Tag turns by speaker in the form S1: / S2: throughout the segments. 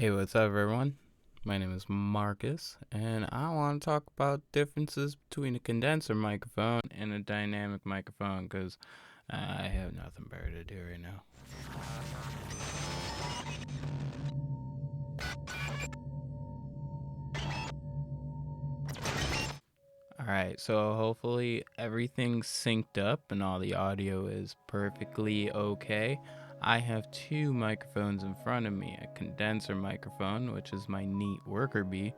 S1: Hey, what's up, everyone? My name is Marcus, and I want to talk about differences between a condenser microphone and a dynamic microphone because I have nothing better to do right now. Alright, so hopefully everything's synced up and all the audio is perfectly okay. I have two microphones in front of me, a condenser microphone, which is my neat worker bee,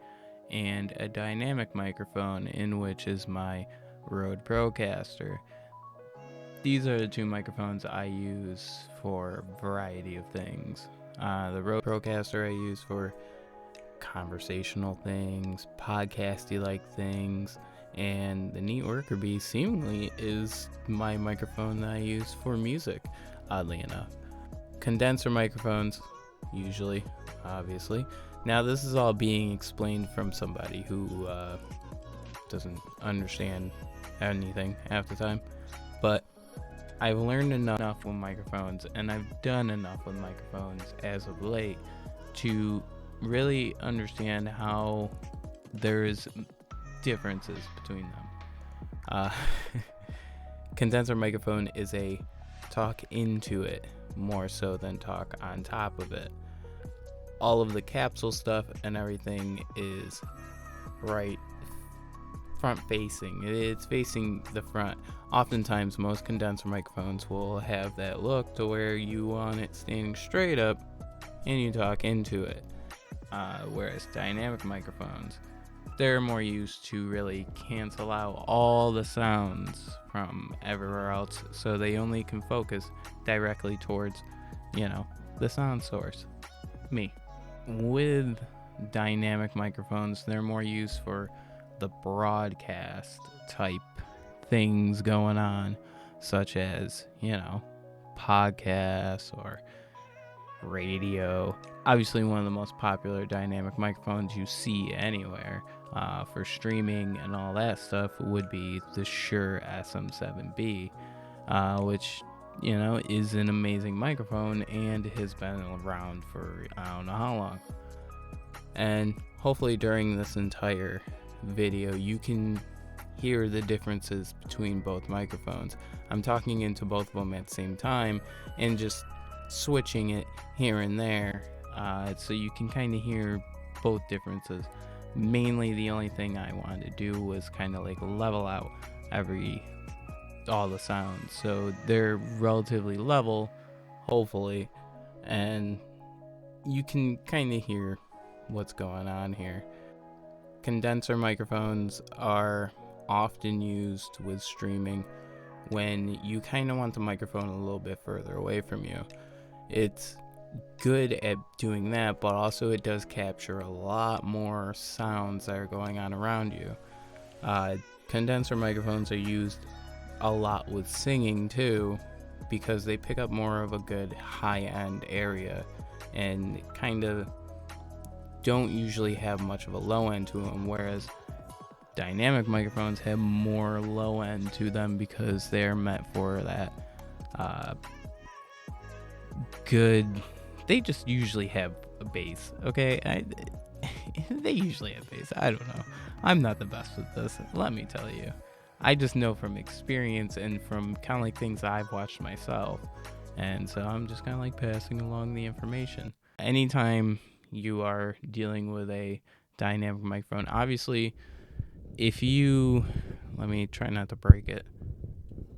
S1: and a dynamic microphone, in which is my Rode Procaster. These are the two microphones I use for a variety of things. The Rode Procaster I use for conversational things, podcasty like things, and the Neat Worker Bee seemingly is my microphone that I use for music, oddly enough. Condenser microphones, usually, obviously. Now, this is all being explained from somebody who doesn't understand anything half the time, but I've learned enough with microphones, and I've done enough with microphones as of late to really understand how there's differences between them. Condenser microphone is a talk into it more so than talk on top of it. All of the capsule stuff and everything is right front facing. It's facing the front. Oftentimes, most condenser microphones will have that look to where you want it standing straight up and you talk into it. Whereas dynamic microphones, they're more used to really cancel out all the sounds from everywhere else, so they only can focus directly towards, the sound source, me. With dynamic microphones, they're more used for the broadcast type things going on, such as, podcasts or radio. Obviously, one of the most popular dynamic microphones you see anywhere for streaming and all that stuff would be the Shure SM7B, which, is an amazing microphone and has been around for I don't know how long. And hopefully during this entire video, you can hear the differences between both microphones. I'm talking into both of them at the same time and just switching it here and there, so you can kind of hear both differences. Mainly the only thing I wanted to do was kind of like level out all the sounds, so they're relatively level, hopefully, and you can kind of hear what's going on here. Condenser microphones are often used with streaming when you kind of want the microphone a little bit further away from you. It's good at doing that, but also it does capture a lot more sounds that are going on around you. Condenser microphones are used a lot with singing too, because they pick up more of a good high-end area and kind of don't usually have much of a low end to them, whereas dynamic microphones have more low end to them because they're meant for that good. They just usually have a bass, okay? They usually have bass. I don't know. I'm not the best with this, let me tell you. I just know from experience and from kind of like things I've watched myself. And so I'm just kind of like passing along the information. Anytime you are dealing with a dynamic microphone, obviously, if you, let me try not to break it.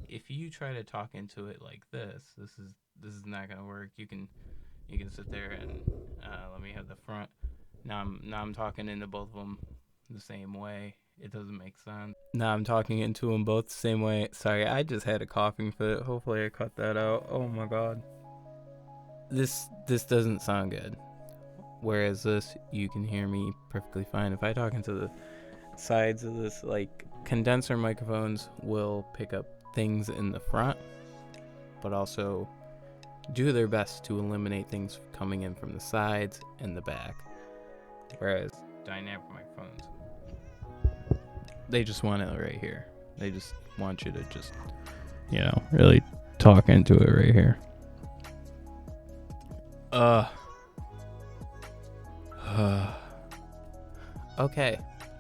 S1: If you try to talk into it like this is not gonna work. You can sit there and let me have the front. Now I'm talking into both of them the same way. It doesn't make sense. Now I'm talking into them both the same way. Sorry, I just had a coughing fit. Hopefully I cut that out. Oh my god. This doesn't sound good. Whereas this, you can hear me perfectly fine. If I talk into the sides of this, like, condenser microphones will pick up things in the front, but also do their best to eliminate things coming in from the sides and the back. Whereas dynamic microphones, they just want it right here. They just want you to just, really talk into it right here. Okay,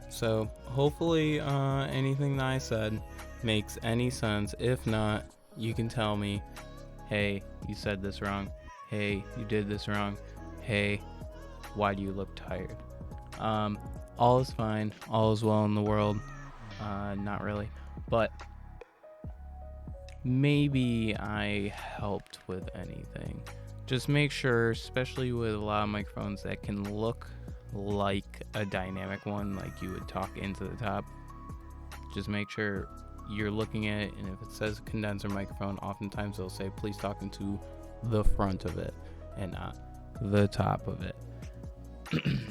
S1: so hopefully anything that I said makes any sense. If not, you can tell me, hey, you said this wrong. Hey, you did this wrong. Hey, why do you look tired? All is fine. All is well in the world. Not really. But maybe I helped with anything. Just make sure, especially with a lot of microphones that can look like a dynamic one, like you would talk into the top, just make sure you're looking at it, and if it says condenser microphone, oftentimes they'll say please talk into the front of it and not the top of it.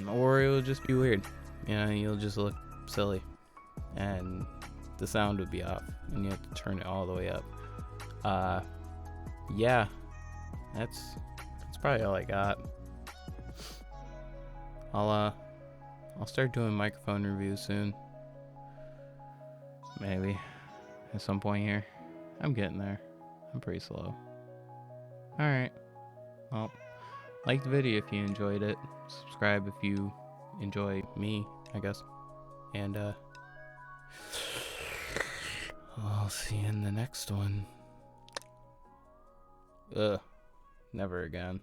S1: Or it will just be weird. You'll just look silly and the sound would be off and you have to turn it all the way up. Yeah, that's probably all I got. I'll start doing microphone reviews soon. Maybe at some point here. I'm getting there. I'm pretty slow. Alright. Well, like the video if you enjoyed it. Subscribe if you enjoy me, I guess. And I'll see you in the next one. Never again.